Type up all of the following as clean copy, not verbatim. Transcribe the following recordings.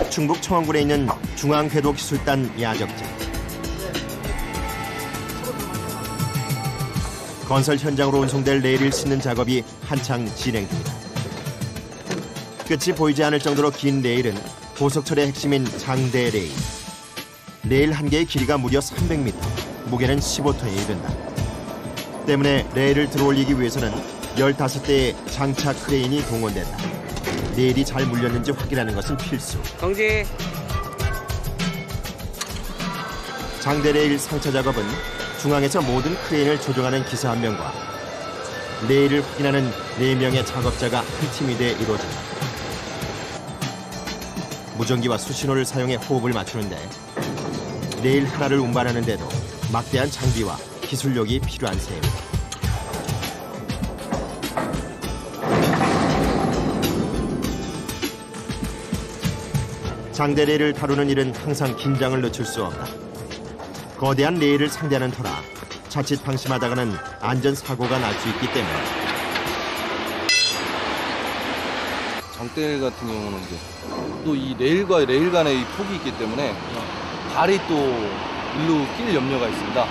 충북 청원군에 있는 중앙궤도기술단 야적지. 건설 현장으로 운송될 레일을 싣는 작업이 한창 진행 중이다. 끝이 보이지 않을 정도로 긴 레일은 고속철의 핵심인 장대 레일. 레일 한 개의 길이가 무려 300m, 무게는 15톤에 이른다. 때문에 레일을 들어올리기 위해서는 15대의 장차 크레인이 동원된다. 레일이 잘 물렸는지 확인하는 것은 필수. 정지. 장대 레일 상차 작업은 중앙에서 모든 크레인을 조종하는 기사 한 명과 레일을 확인하는 4명의 작업자가 한 팀이 돼 이루어진다. 무전기와 수신호를 사용해 호흡을 맞추는데 레일 하나를 운반하는데도 막대한 장비와 기술력이 필요한 셈이다. 장대 레일을 다루는 일은 항상 긴장을 늦출 수 없다. 거대한 레일을 상대하는 터라 자칫 방심하다가는 안전사고가 날 수 있기 때문에. 장대 같은 경우는 이제 또 이 레일과 레일 간의 이 폭이 있기 때문에 발이 또 일로 낄 염려가 있습니다.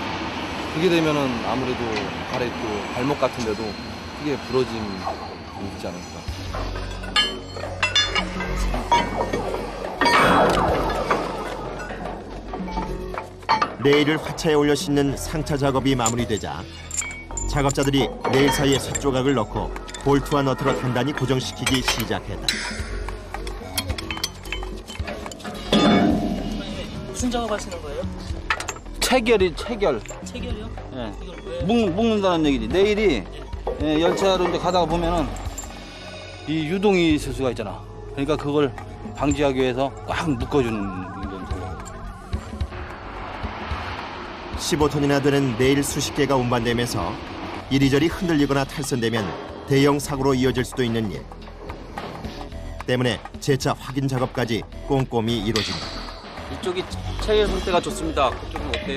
그렇게 되면은 아무래도 발에 또 발목 같은 데도 크게 부러짐이 있지 않을까. 레일을 화차에 올려 싣는 상차 작업이 마무리되자 작업자들이 레일 사이에 쇠조각을 넣고 볼트와 너트로 단단히 고정시키기 시작했다. 무슨 작업하시는 거예요? 체결. 체결이요? 예. 이걸 왜? 묶는다는 얘기지. 내일이 예, 열차로 이제 가다가 보면은 이 유동이 있을 수가 있잖아. 그러니까 그걸 방지하기 위해서 꽉 묶어주는 이런 작업. 15톤이나 되는 레일 수십 개가 운반되면서 이리저리 흔들리거나 탈선되면 대형 사고로 이어질 수도 있는 일. 때문에 재차 확인 작업까지 꼼꼼히 이루어진다. 이쪽이 체결 상태가 좋습니다. 그쪽은 어때요?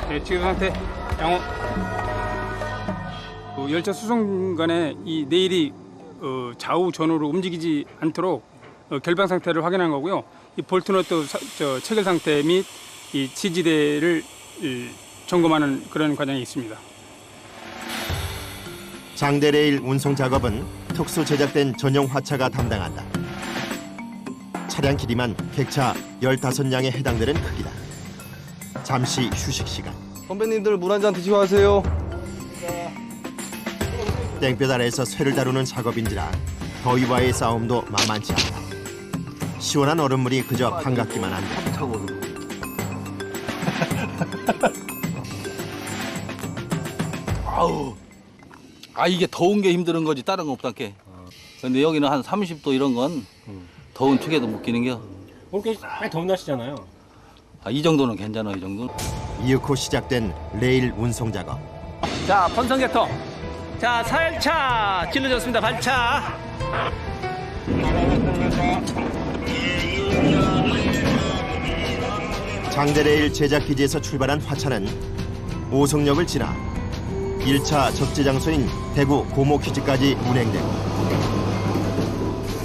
네, 지금 상태 양호. 열차 수송간에 이 레일이 좌우 전후로 움직이지 않도록 결방 상태를 확인한 거고요. 이 볼트너트 체결 상태 및 이 지지대를 점검하는 그런 과정이 있습니다. 장대 레일 운송 작업은 특수 제작된 전용 화차가 담당한다. 차량 길이만 객차 15량에 해당되는 크기다. 잠시 휴식 시간. 선배님들 물 한 잔 드시고 하세요. 땡볕 아래에서 쇠를 다루는 작업인지라 더위와의 싸움도 만만치 않다. 시원한 얼음물이 그저 반갑기만 한다. 아우. 이게 더운 게 힘든 거지 다른 거 없단게. 근데 여기는 한 30도 이런 건 더운 축에도 못 끼는 게. 이렇게 많이 더운 날씨잖아요. 이 정도는 괜찮아, 이 정도는. 이윽고 시작된 레일 운송 작업. 자, 번성개통. 자, 살차 찔러졌습니다. 발차. 장대 레일 제작 기지에서 출발한 화차는 오송역을 지나 1차 적재 장소인 대구 고모키지까지 운행되고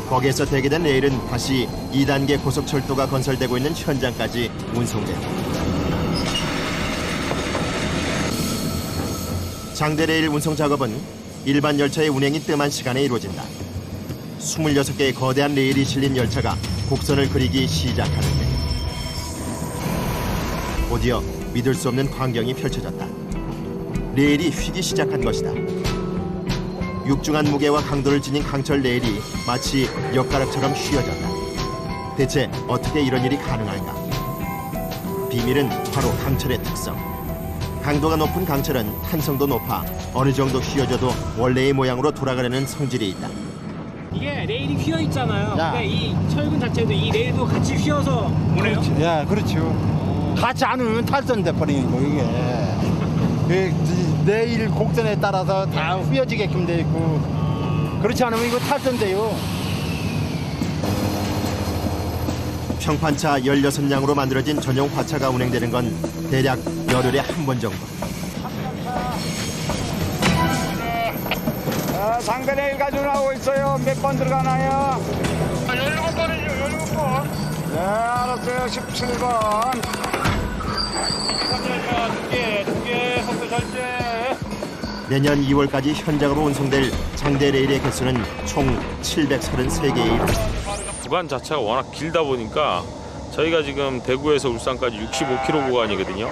거기에서 대기된 레일은 다시 2단계 고속철도가 건설되고 있는 현장까지 운송된다. 장대 레일 운송 작업은 일반 열차의 운행이 뜸한 시간에 이루어진다. 26개의 거대한 레일이 실린 열차가 곡선을 그리기 시작하는데 드디어 믿을 수 없는 광경이 펼쳐졌다. 레일이 휘기 시작한 것이다. 육중한 무게와 강도를 지닌 강철 레일이 마치 엿가락처럼 휘어졌다. 대체 어떻게 이런 일이 가능할까? 비밀은 바로 강철의 특성. 강도가 높은 강철은 탄성도 높아 어느 정도 휘어져도 원래의 모양으로 돌아가려는 성질이 있다. 이게 레일이 휘어 있잖아요. 근데 이 철근 자체도 이 레일도 같이 휘어서 오네요. 야, 그렇죠. 같이 않으면 탈선돼 버리는 거 이게. 내일 곡선에 따라서 다 휘어지게끔 돼 있고 그렇지 않으면 이거 탈선돼요. 평판차 16량으로 만들어진 전용 화차가 운행되는 건 대략 열흘에 한 번 정도. 상대 레일 가지고 나오고 있어요. 몇 번 들어가나요? 네, 알았어요. 17번. 내년 2월까지 현장으로 운송될 장대 레일의 개수는 총 733개에 이릅니다. 구간 자체가 워낙 길다 보니까 저희가 지금 대구에서 울산까지 65km 구간이거든요.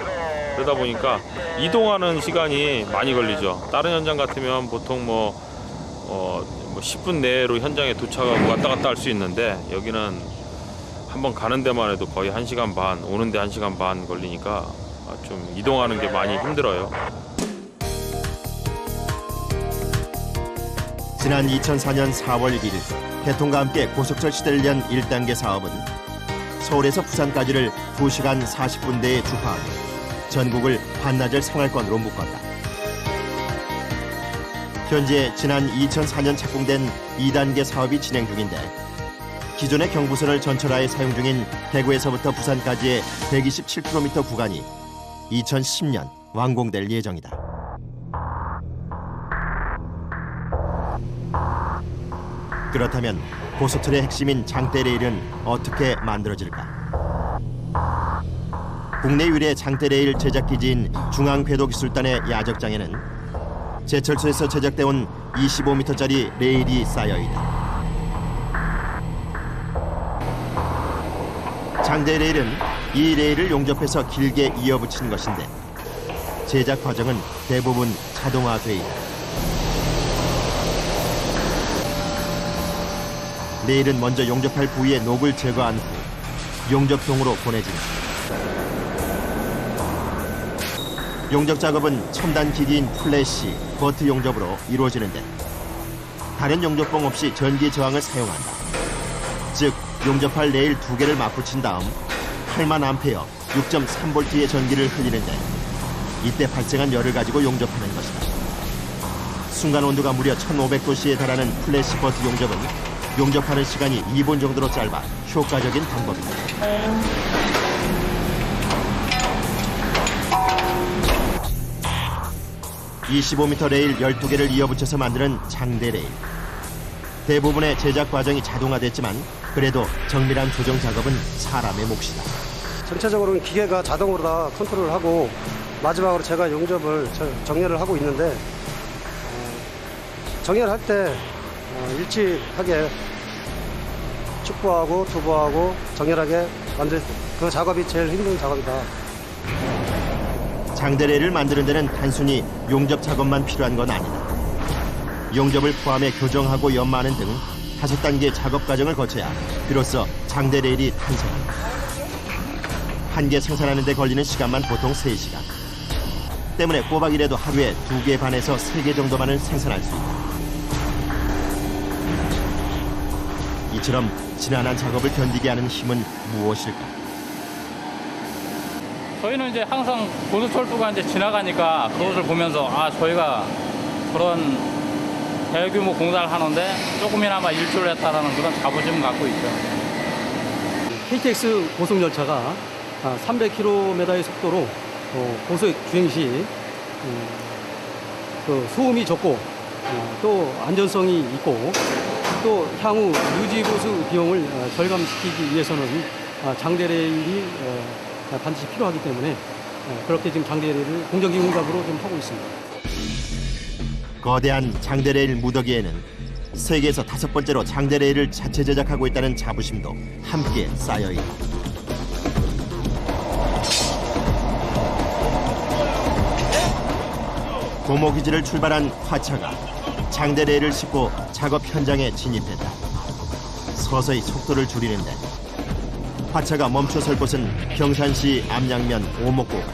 그러다 보니까 이동하는 시간이 많이 걸리죠. 다른 현장 같으면 보통 뭐 10분 내로 현장에 도착하고 왔다 갔다 할 수 있는데 여기는 한번 가는 데만 해도 거의 1시간 반, 오는데 1시간 반 걸리니까 좀 이동하는 게 많이 힘들어요. 지난 2004년 4월 1일 개통과 함께 고속철 시대를 연 1단계 사업은 서울에서 부산까지를 2시간 40분대에 주파하고 전국을 반나절 생활권으로 묶었다. 현재 지난 2004년 착공된 2단계 사업이 진행 중인데 기존의 경부선을 전철화해 사용 중인 대구에서부터 부산까지의 127km 구간이 2010년 완공될 예정이다. 그렇다면 고속철의 핵심인 장대 레일은 어떻게 만들어질까? 국내 유일의 장대 레일 제작 기지인 중앙궤도기술단의 야적장에는 제철소에서 제작돼 온 25m짜리 레일이 쌓여 있다. 장대 레일은 이 레일을 용접해서 길게 이어붙이는 것인데 제작 과정은 대부분 자동화돼 있다. 레일은 먼저 용접할 부위의 녹을 제거한 후 용접통으로 보내진다. 용접 작업은 첨단 기기인 플래시, 버트 용접으로 이루어지는데 다른 용접봉 없이 전기 저항을 사용한다. 즉 용접할 레일 2개를 맞붙인 다음 8만 암페어 6.3V의 전기를 흘리는데 이때 발생한 열을 가지고 용접하는 것이다. 순간 온도가 무려 1500도씨에 달하는 플래시 버트 용접은 용접하는 시간이 2분 정도로 짧아 효과적인 방법이다. 25m 레일 12개를 이어붙여서 만드는 장대 레일. 대부분의 제작 과정이 자동화됐지만 그래도 정밀한 조정 작업은 사람의 몫이다. 전체적으로는 기계가 자동으로 다 컨트롤을 하고 마지막으로 제가 용접을 정렬을 하고 있는데 정렬할 때 일치하게 축부하고 투부하고 정렬하게 만들 그 작업이 제일 힘든 작업이다. 장대 레일을 만드는 데는 단순히 용접 작업만 필요한 건 아니다. 용접을 포함해 교정하고 연마하는 등 5단계 작업 과정을 거쳐야 비로소 장대 레일이 탄생한다. 한 개 생산하는 데 걸리는 시간만 보통 3시간. 때문에 꼬박이라도 하루에 2개 반에서 3개 정도만을 생산할 수 있다. 이처럼 지난한 작업을 견디게 하는 힘은 무엇일까? 저희는 이제 항상 고속철도가 이제 지나가니까 그것을 보면서 저희가 그런 대규모 공사를 하는데 조금이나마 일조를 했다라는 그런 자부심을 갖고 있죠. KTX 고속열차가 300km의 속도로 고속 주행 시 소음이 적고 또 안전성이 있고 또 향후 유지 보수 비용을 절감시키기 위해서는 장대 레일이 반드시 필요하기 때문에 그렇게 지금 장대 레일을 공정기 운갑으로 좀 하고 있습니다. 거대한 장대 레일 무더기에는 세계에서 5번째로 장대 레일을 자체 제작하고 있다는 자부심도 함께 쌓여 있다. 고모기지를 출발한 화차가 장대 레일을 싣고 작업 현장에 진입했다. 서서히 속도를 줄이는데 화차가 멈춰설 곳은 경산시 암양면 오목고가.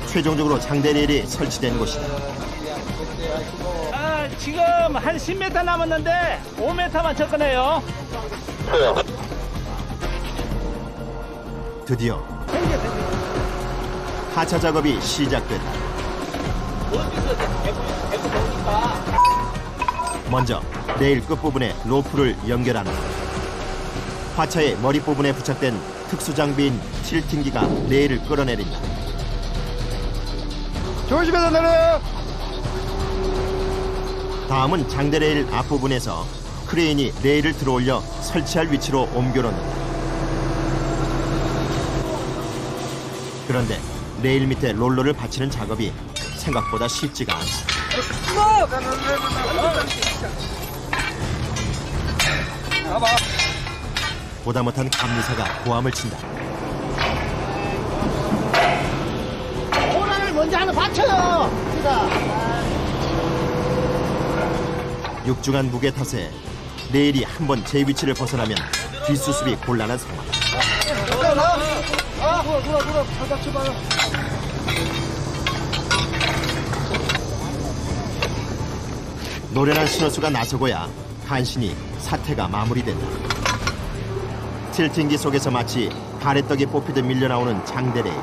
최종적으로 장대 레일이 설치된 곳이다. 지금 한 10m 남았는데 5m만 접근해요. 드디어 하차 작업이 시작됐다. 먼저 레일 끝부분에 로프를 연결한다. 화차의 머리 부분에 부착된 특수 장비인 틸팅기가 레일을 끌어내린다. 조심해서 내려요. 다음은 장대 레일 앞부분에서 크레인이 레일을 들어올려 설치할 위치로 옮겨놓는다. 그런데 레일 밑에 롤러를 받치는 작업이 생각보다 쉽지가 않다. 보다 못한 감리사가 고함을 친다. 호란을 먼저 하나 받쳐요. 육중한 무게 탓에 레일이 한번 제 위치를 벗어나면 뒷수습이 곤란한 상황. 노련한 신호수가 나서고야 간신히 사태가 마무리된다. 틸팅기 속에서 마치 가래떡이 뽑히듯 밀려나오는 장대 레일.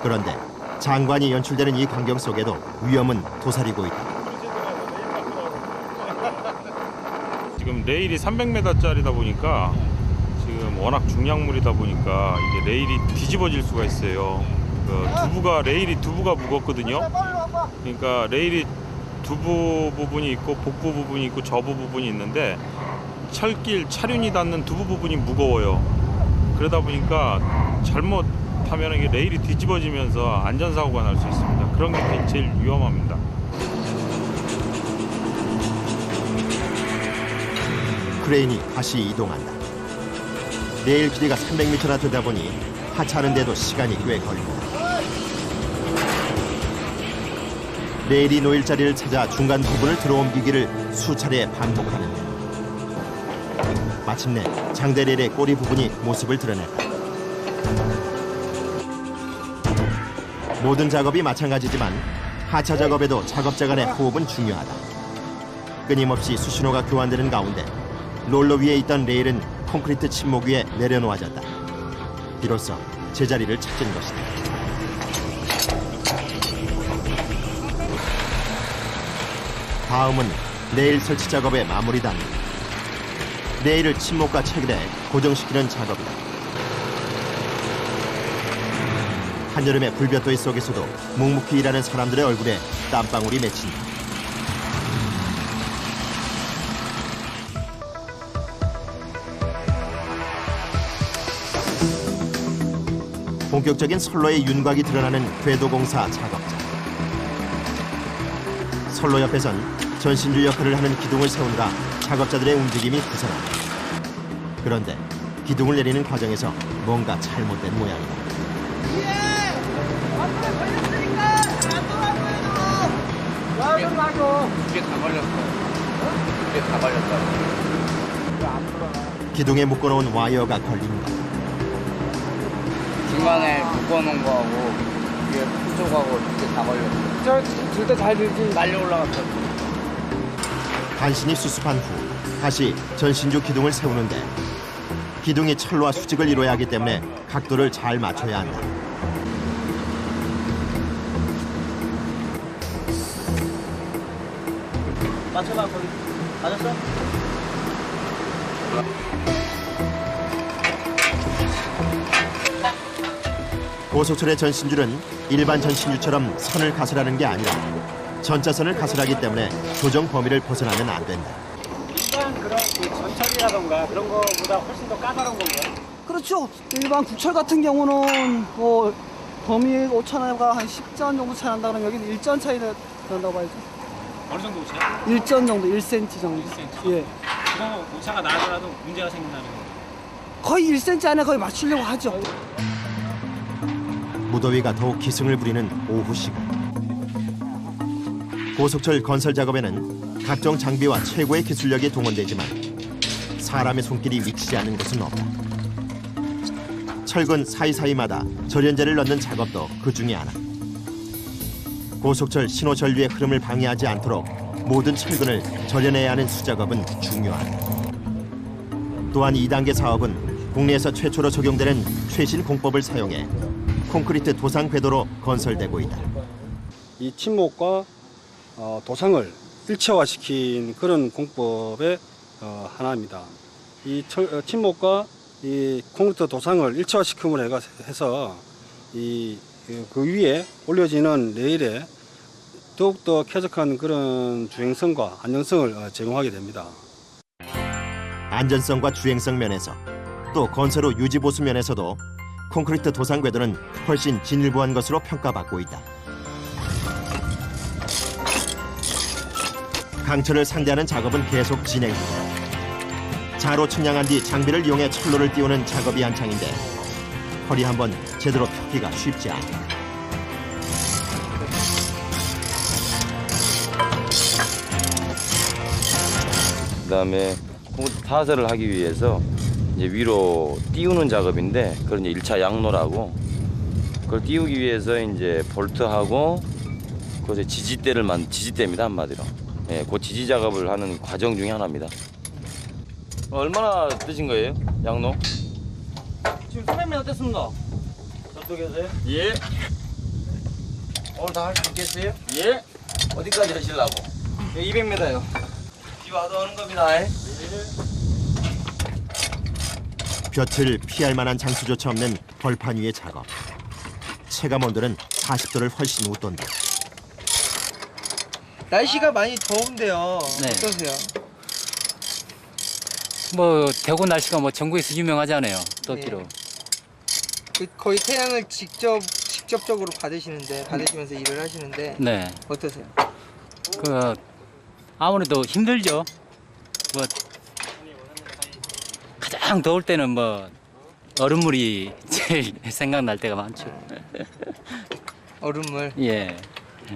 그런데 장관이 연출되는 이 광경 속에도 위험은 도사리고 있다. 지금 레일이 300m짜리다 보니까 지금 워낙 중량물이다 보니까 이게 레일이 뒤집어질 수가 있어요. 레일이 두부가 무겁거든요. 그러니까 레일이 두부 부분이 있고 복부 부분이 있고 저부 부분이 있는데 철길 차륜이 닿는 두부 부분이 무거워요. 그러다 보니까 잘못하면 이게 레일이 뒤집어지면서 안전사고가 날 수 있습니다. 그런 게 제일 위험합니다. 크레인이 다시 이동한다. 레일 길이가 300m나 되다 보니 하차하는데도 시간이 꽤 걸린다. 레일이 놓일 자리를 찾아 중간 부분을 들어옮기기를 수차례 반복하는데 마침내 장대 레일의 꼬리 부분이 모습을 드러냈다. 모든 작업이 마찬가지지만 하차 작업에도 작업자 간의 호흡은 중요하다. 끊임없이 수신호가 교환되는 가운데 롤러 위에 있던 레일은 콘크리트 침목 위에 내려놓아졌다. 비로소 제자리를 찾은 것이다. 다음은 레일 설치 작업의 마무리 단계. 레일을 침목과 체결해 고정시키는 작업이다. 한여름의 불볕더위 속에서도 묵묵히 일하는 사람들의 얼굴에 땀방울이 맺힌다. 본격적인 선로의 윤곽이 드러나는 궤도공사 작업자. 선로 옆에선 전신주 역할을 하는 기둥을 세우느라 작업자들의 움직임이 부산하다. 그런데 기둥을 내리는 과정에서 뭔가 잘못된 모양이다. 이게 다 걸렸어. 이게 다 걸렸어. 기둥에 묶어놓은 와이어가 걸린 것. 중간에 묶어놓은 거하고 이게 풀쪽하고 이게 다 걸렸어. 둘 다 잘 들지. 날려 올라갔어. 간신히 수습한 후 다시 전신주 기둥을 세우는데 기둥이 철로와 수직을 이뤄야 하기 때문에 각도를 잘 맞춰야 한다. 맞춰봐 거기. 맞았어? 고속철의 전신줄은 일반 전신주처럼 선을 가설하는 게 아니라 전자선을 가설하기 때문에 조정 범위를 벗어나면 안 된다. 일반 그런 전철이라던가 그런 거보다 훨씬 더 까다로운 건가요? 그렇죠. 일반 국철 같은 경우는 뭐 범위 오차가 한 10전 정도 차이 난다 그러면 여기는 1전 차이 난다고 봐야죠. 어느 정도 오차요? 1전 정도, 1cm 정도. 1cm? 예. 그거 오차가 나더라도 문제가 생긴다는 거예요? 거의 1cm 안에 거의 맞추려고 하죠. 무더위가 더욱 기승을 부리는 오후 시간. 고속철 건설 작업에는 각종 장비와 최고의 기술력이 동원되지만 사람의 손길이 미치지 않는 것은 없다. 철근 사이사이마다 절연제를 넣는 작업도 그 중에 하나. 고속철 신호 전류의 흐름을 방해하지 않도록 모든 철근을 절연해야 하는 수작업은 중요하다. 또한 2단계 사업은 국내에서 최초로 적용되는 최신 공법을 사용해 콘크리트 도상 궤도로 건설되고 있다. 이 침목과 도상을 일체화시킨 그런 공법의 하나입니다. 이 침목과 이 콘크리트 도상을 일체화시킴으로 해서 그 위에 올려지는 레일에 더욱더 쾌적한 그런 주행성과 안정성을 제공하게 됩니다. 안전성과 주행성 면에서 또 건설 후 유지 보수 면에서도 콘크리트 도상 궤도는 훨씬 진일보한 것으로 평가받고 있다. 강철을 상대하는 작업은 계속 진행된다. 자로 측량한 뒤 장비를 이용해 철로를 띄우는 작업이 한창인데 허리 한번 제대로 펴기가 쉽지 않다. 그다음에 파설을 하기 위해서 이제 위로 띄우는 작업인데 그걸 이제 1차 양로라고 그걸 띄우기 위해서 이제 볼트하고 그 지지대를 지지대입니다 한마디로. 예, 그 지지 작업을 하는 과정 중에 하나입니다. 얼마나 뜨신 거예요, 양로? 지금 300m 됐습니다. 저쪽에서요? 예. 오늘 다 할 수 있겠어요? 예. 어디까지 하시려고? 200m요. 비와도 하는 겁니다. 볕을 피할 만한 장수조차 없는 벌판 위의 작업. 체감 온도는 40도를 훨씬 웃돈다. 날씨가 많이 더운데요. 네. 어떠세요? 뭐 대구 날씨가 뭐 전국에서 유명하잖아요. 덥기로. 거의 태양을 직접적으로 받으시면서 일을 하시는데 네. 어떠세요? 그 아무래도 힘들죠. 뭐 가장 더울 때는 뭐 얼음물이 제일 생각날 때가 많죠. 얼음물. 예.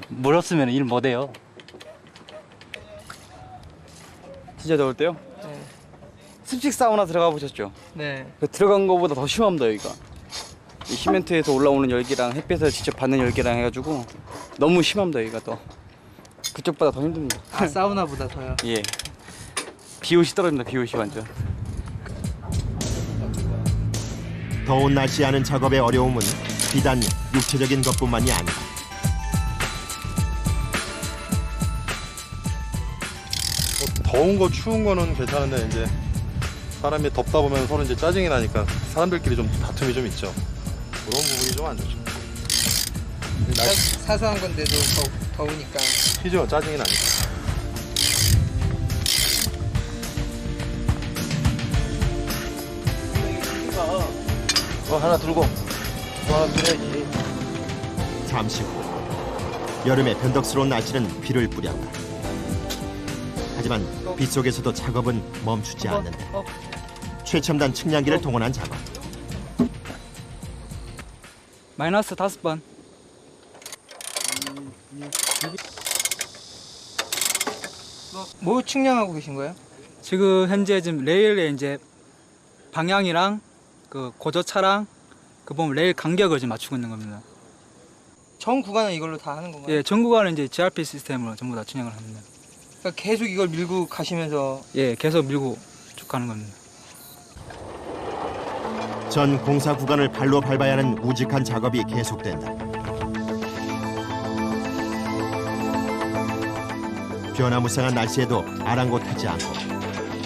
물 없으면 일 못해요. 진짜 더울 때요? 네. 습식 사우나 들어가 보셨죠? 네. 그 들어간 거보다 더 심합니다 여기가. 이 시멘트에서 올라오는 열기랑 햇빛에서 직접 받는 열기랑 해가지고 너무 심합니다 여기가 더. 그쪽보다 더 힘듭니다. 아, 사우나보다 더요? 예. 비옷이 떨어집니다 비옷이 완전. 더운 날씨 하는 작업의 어려움은 비단 육체적인 것뿐만이 아니다. 더운 거 추운 거는 괜찮은데 이제 사람이 덥다 보면 서로 이제 짜증이 나니까 사람들끼리 좀 다툼이 좀 있죠. 그런 부분이 좀 안 좋죠. 사소한 건데도 더우니까. 튀죠. 짜증이 나니까. 하나 들고 또 하나 들어야지. 잠시 후 여름의 변덕스러운 날씨는 비를 뿌렸다. 하지만 빗속에서도 작업은 멈추지 않는다. 최첨단 측량기를 동원한 작업. 마이너스 5번. 뭐 측량하고 계신 거예요? 지금 현재 지금 레일의 이제 방향이랑 그 고저차랑 그 보면 레일 간격을 지금 맞추고 있는 겁니다. 전 구간은 이걸로 다 하는 건가요? 예, 전 구간은 이제 GRP 시스템으로 전부 다 진행을 합니다. 그러니까 계속 이걸 밀고 가시면서. 예, 계속 밀고 쭉 가는 겁니다. 전 공사 구간을 발로 밟아야 하는 우직한 작업이 계속된다. 변화무쌍한 날씨에도 아랑곳하지 않고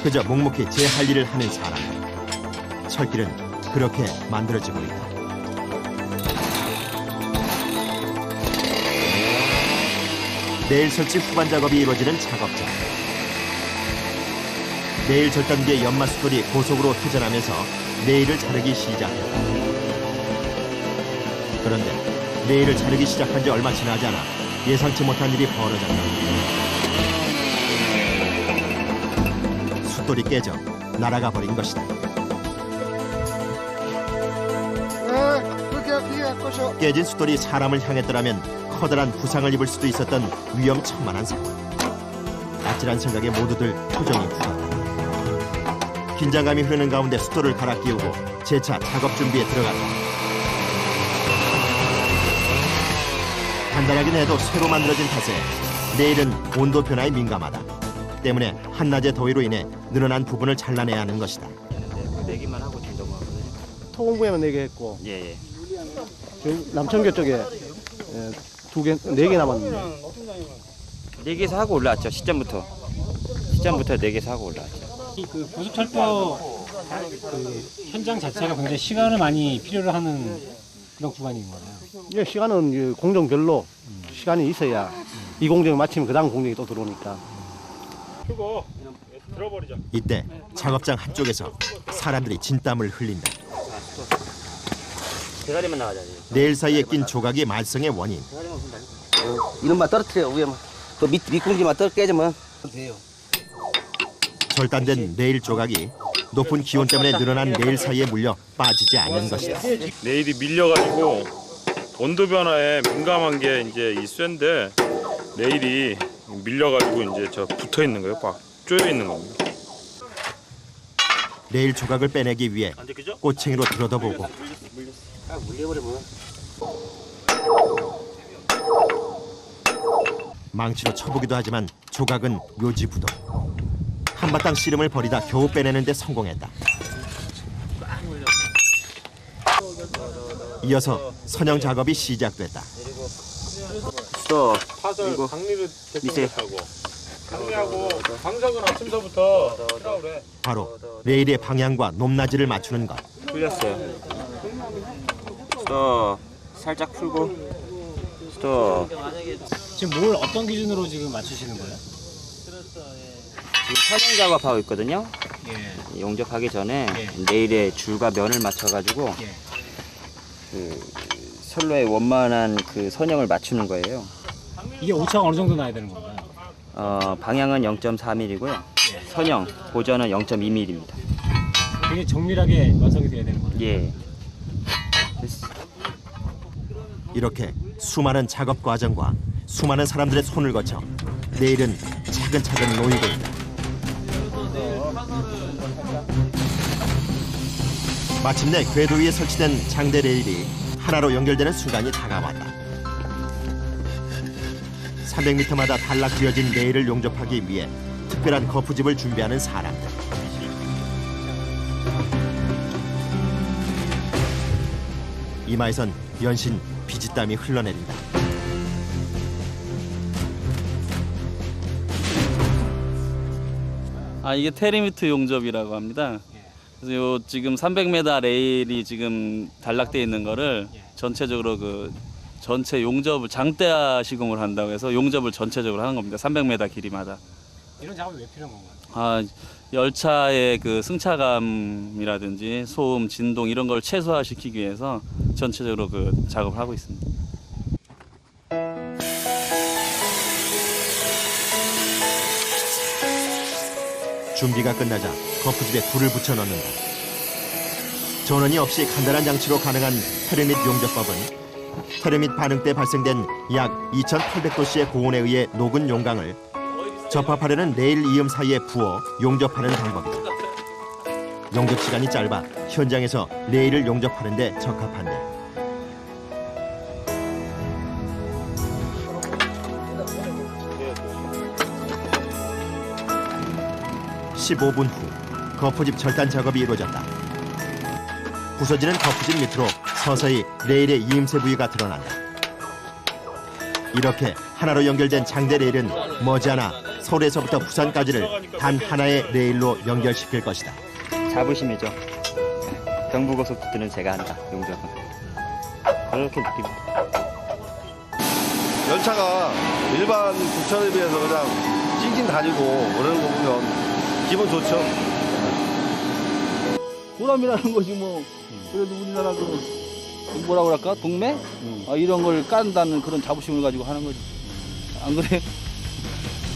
그저 묵묵히 제 할 일을 하는 사람. 철길은 그렇게 만들어지고 있다. 내일 설치 후반 작업이 이루어지는 작업장. 내일 절단기의 연마수돌이 고속으로 회전하면서 내일을 자르기 시작했다. 그런데 내일을 자르기 시작한 지 얼마 지나지 않아 예상치 못한 일이 벌어졌다. 숫돌이 깨져 날아가 버린 것이다. 깨진 숫돌이 사람을 향했더라면 커다란 부상을 입을 수도 있었던 위험천만한 사건. 아찔한 생각에 모두들 표정이 굳었다. 긴장감이 흐르는 가운데 숫돌을 갈아 끼우고 재차 작업 준비에 들어갔다. 간단하긴 해도 새로 만들어진 탓에 내일은 온도 변화에 민감하다. 때문에 한낮의 더위로 인해 늘어난 부분을 잘라내야 하는 것이다. 내기만 하고 된다고 하거든요. 토공부에만 4개 했고 예. 남천교 쪽에 4개 남았는데 4개에서 하고 올라왔죠 시점부터 4개에서 하고 올라왔죠. 그 고속철도 그 현장 자체가 굉장히 시간을 많이 필요로 하는 그런 구간인 거예요. 예, 시간은 공정별로 시간이 있어야 이 공정을 마치면 그 다음 공정이 또 들어오니까. 이때 작업장 한쪽에서 사람들이 진땀을 흘린다. 대가리만 나가자니. 레일 사이에 낀 조각이 말썽의 원인. 이놈만 떨어뜨려 위에만. 그 밑공지만 깨지면 돼요. 절단된 레일 조각이 높은 기온 때문에 늘어난 레일 사이에 물려 빠지지 않는 것이다. 레일이 밀려가지고 온도 변화에 민감한 게 이제 이 쇠인데 레일이 밀려가지고 이제 저 붙어 있는 거예요. 꽉 쪼여 있는 겁니다. 레일 조각을 빼내기 위해 꼬챙이로 들여다보고 망치로 쳐보기도 하지만 조각은 묘지부동. 한바탕 씨름을 벌이다 겨우 빼내는데 성공했다. 이어서 선형 작업이 시작됐다. 파설 강리를 대충하고 강리하고 방석은 아침서부터 하라고 그래. 바로 레일의 방향과 높낮이를 맞추는 것. 풀렸어요. 스톱. 살짝 풀고. 스톱. 지금 뭘 어떤 기준으로 지금 맞추시는 거예요? 지금 선형 작업하고 있거든요. 예. 용접하기 전에 예. 레일의 줄과 면을 맞춰가지고 예. 그 선로에 원만한 그 선형을 맞추는 거예요. 이게 오차가 어느 정도 나야 되는 건가요? 방향은 0.4mm고요. 선형 고전은 0.2mm입니다. 되게 정밀하게 완성이 돼야 되는 거예요. 예. 이렇게 수많은 작업 과정과 수많은 사람들의 손을 거쳐 레일은 차근차근 놓이고 있다. 마침내 궤도 위에 설치된 장대 레일이 하나로 연결되는 순간이 다가왔다. 300m마다 단락 지어진 레일을 용접하기 위해 특별한 거푸집을 준비하는 사람들. 이마에선 연신 피지땀이 흘러내린다. 이게 테리미트 용접이라고 합니다. 그래서 요 지금 300m 레일이 지금 단락되어 있는 거를 전체적으로 그 전체 용접을 장대화 시공을 한다고 해서 용접을 전체적으로 하는 겁니다. 300m 길이마다. 이런 작업이 왜 필요한 건가요? 열차의 그 승차감이라든지 소음, 진동 이런 걸 최소화시키기 위해서 전체적으로 그 작업을 하고 있습니다. 준비가 끝나자 거푸집에 불을 붙여 넣는다. 전원이 없이 간단한 장치로 가능한 테르밋 용접법은 테르밋 반응 때 발생된 약 2800도씨의 고온에 의해 녹은 용광을 접합하려는 레일 이음 사이에 부어 용접하는 방법이다. 용접 시간이 짧아 현장에서 레일을 용접하는 데 적합한데 15분 후 거푸집 절단 작업이 이루어졌다. 부서지는 거푸집 밑으로 서서히 레일의 이음새 부위가 드러난다. 이렇게 하나로 연결된 장대 레일은 머지않아 서울에서부터 부산까지를 단 하나의 레일로 연결시킬 것이다. 자부심이죠. 경부고속도로는 제가 한다. 용접은. 그렇게 느낍니다. 열차가 일반 국차에 비해서 그냥 찌긴 다니고 그러는 거 보면 기분 좋죠. 보람이라는 것이 뭐 그래도 우리나라 그 뭐라 그럴까 동네 이런 걸 깐다는 그런 자부심을 가지고 하는 거지. 안 그래?